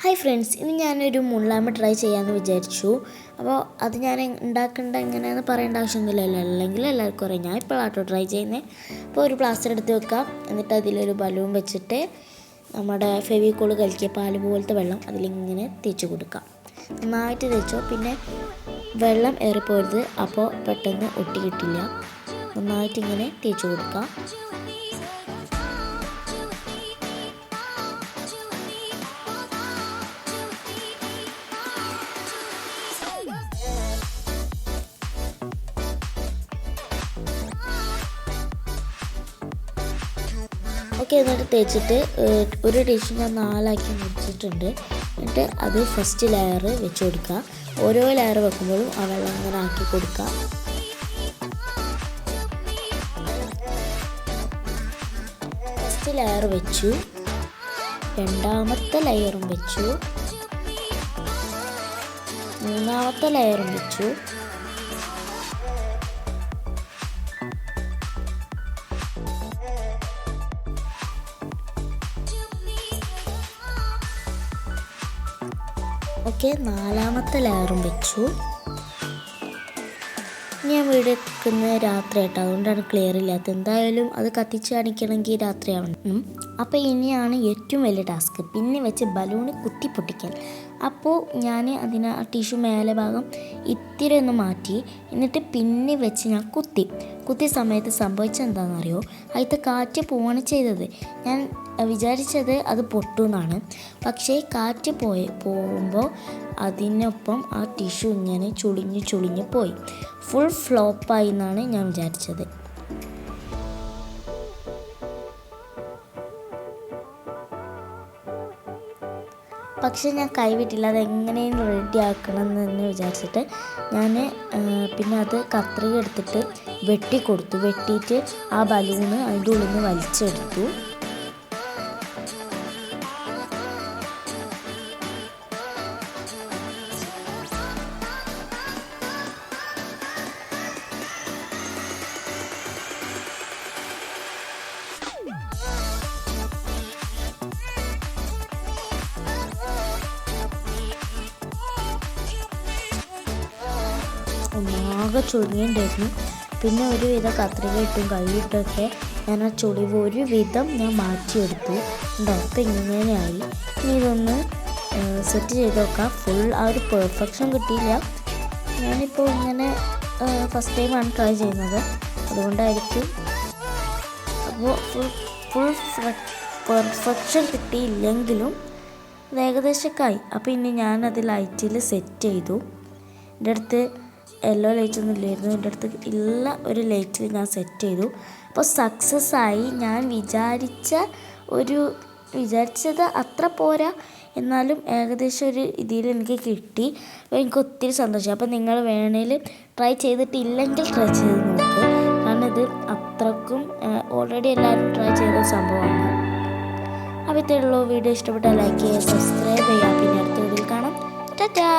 Hi friends, ഇന്ന് ഞാനൊരു മുള്ളാമ്പ് try ചെയ്യാമെന്ന് വിചാരിച്ചു. അപ്പോൾ അത് ഞാൻ ഉണ്ടാക്കേണ്ട എങ്ങനെയാണെന്ന് പറയേണ്ട ആവശ്യമൊന്നുമില്ലല്ലോ, അല്ലെങ്കിൽ എല്ലാവർക്കും അറിയാം. ഞാൻ ഇപ്പോൾ ആട്ടോ ട്രൈ ചെയ്യുന്നത്. അപ്പോൾ ഒരു പ്ലാസ്റ്റർ എടുത്ത് വെക്കാം. എന്നിട്ട് അതിലൊരു ബലൂൺ വെച്ചിട്ട് നമ്മുടെ ഫെവിക്കോൾ കലക്കിയ പാല് പോലത്തെ വെള്ളം അതിലിങ്ങനെ തേച്ച് കൊടുക്കാം. നന്നായിട്ട് തേച്ചോ. പിന്നെ വെള്ളം ഏറിപ്പോരുത്, അപ്പോൾ പെട്ടെന്ന് ഒട്ടി കിട്ടില്ല. നന്നായിട്ട് ഇങ്ങനെ തേച്ച് കൊടുക്കാം. ഓക്കെ, എന്നിട്ട് തേച്ചിട്ട് ഒരു ഡിഷ് ഞാൻ 4 ആക്കി മുറിച്ചിട്ടുണ്ട്. എന്നിട്ട് അത് ഫസ്റ്റ് ലെയർ വെച്ച് കൊടുക്കുക. ഓരോ ലെയർ വെക്കുമ്പോഴും ആ വെള്ളം അങ്ങനെ ആക്കി കൊടുക്കുക. ഫസ്റ്റ് ലെയർ വെച്ചു, രണ്ടാമത്തെ ലെയറും വെച്ചു, മൂന്നാമത്തെ ലെയറും വെച്ചു, ഓക്കെ, 4ാമത്തെ ലെയറും വെച്ചു. ഞാൻ വീഡിയോ എടുക്കുന്നത് രാത്രി ആയിട്ടോ, അതുകൊണ്ടാണ് ക്ലിയർ ഇല്ലാത്തത്. എന്തായാലും അത് കത്തിച്ച് കാണിക്കണമെങ്കിൽ രാത്രിയാവണം. അപ്പോൾ ഇനിയാണ് ഏറ്റവും വലിയ ടാസ്ക്, പിന്നെ വെച്ച് ബലൂണ് കുത്തി പൊട്ടിക്കാൻ. അപ്പോൾ ഞാൻ ആ ടിഷ്യൂ മേലെ ഭാഗം ഇത്തിരി ഒന്ന് മാറ്റി, എന്നിട്ട് പിന്നെ വെച്ച് ഞാൻ കുത്തിയ സമയത്ത് സംഭവിച്ചത് എന്താണെന്നറിയോ? അതിലത്തെ കാറ്റ് പോവാണ് ചെയ്തത്. ഞാൻ വിചാരിച്ചത് അത് പൊട്ടുമെന്നാണ്. പക്ഷേ കാറ്റ് പോകുമ്പോൾ അതിനൊപ്പം ആ ടിഷ്യൂ ഇങ്ങനെ ചുളിഞ്ഞ് പോയി. ഫുൾ ഫ്ലോപ്പായി എന്നാണ് ഞാൻ വിചാരിച്ചത്. പക്ഷെ ഞാൻ കൈവിട്ടില്ല. അതെങ്ങനെയും റെഡി ആക്കണം എന്ന് വിചാരിച്ചിട്ട് ഞാൻ പിന്നെ അത് കത്രിക എടുത്തിട്ട് വെട്ടിയിട്ട് ആ ബലൂണ് അതിൻ്റെ ഉള്ളിൽ നിന്ന് വലിച്ചെടുത്തു. ഒന്നാകെ ചുളിഞ്ഞിട്ടുണ്ടായിരുന്നു. പിന്നെ ഒരുവിധം കത്രിക ഇട്ടും കൈയിട്ടൊക്കെ ഞാൻ ആ ചുളിവ് ഒരുവിധം ഞാൻ മാറ്റിയെടുത്തു. അപ്പം ഇങ്ങനെയായി. ഇനി ഇതൊന്ന് സെറ്റ് ചെയ്ത് നോക്കാം. ഫുൾ ആ ഒരു പെർഫെക്ഷൻ കിട്ടിയില്ല. ഞാനിപ്പോൾ ഇങ്ങനെ ഫസ്റ്റ് ടൈമാണ് ട്രൈ ചെയ്യുന്നത്, അതുകൊണ്ടായിരിക്കും. അപ്പോൾ ഫുൾ പെർഫെക്ഷൻ കിട്ടിയില്ലെങ്കിലും അത് ഏകദേശമൊക്കെ ആയി. അപ്പോൾ ഇനി ഞാനത് ലൈറ്റിൽ സെറ്റ് ചെയ്തു. എൻ്റെ അടുത്ത് യെല്ലോ ലൈറ്റ് ഒന്നും ഇല്ലായിരുന്നു. എൻ്റെ അടുത്ത് ഉള്ള ഒരു ലൈറ്റിൽ ഞാൻ സെറ്റ് ചെയ്തു. അപ്പോൾ സക്സസ് ആയി. ഞാൻ വിചാരിച്ചത് അത്ര പോരാ, എന്നാലും ഏകദേശം ഒരു ഇതിൽ എനിക്ക് കിട്ടി. അപ്പോൾ എനിക്ക് ഒത്തിരി സന്തോഷം. അപ്പോൾ നിങ്ങൾ വേണേൽ ട്രൈ ചെയ്തിട്ടില്ലെങ്കിൽ ട്രൈ ചെയ്ത് നോക്ക്. കാരണം ഇത് അത്രക്കും ഓൾറെഡി എല്ലാവരും ട്രൈ ചെയ്ത സംഭവമാണ്. അപ്പോൾ ഇത്രയുള്ളൂ. വീഡിയോ ഇഷ്ടപ്പെട്ടാൽ ലൈക്ക് ചെയ്യുക, സബ്സ്ക്രൈബ് ചെയ്യുക. പിന്നെ അടുത്ത വീഡിയോയിൽ കാണാം. ടാറ്റാ.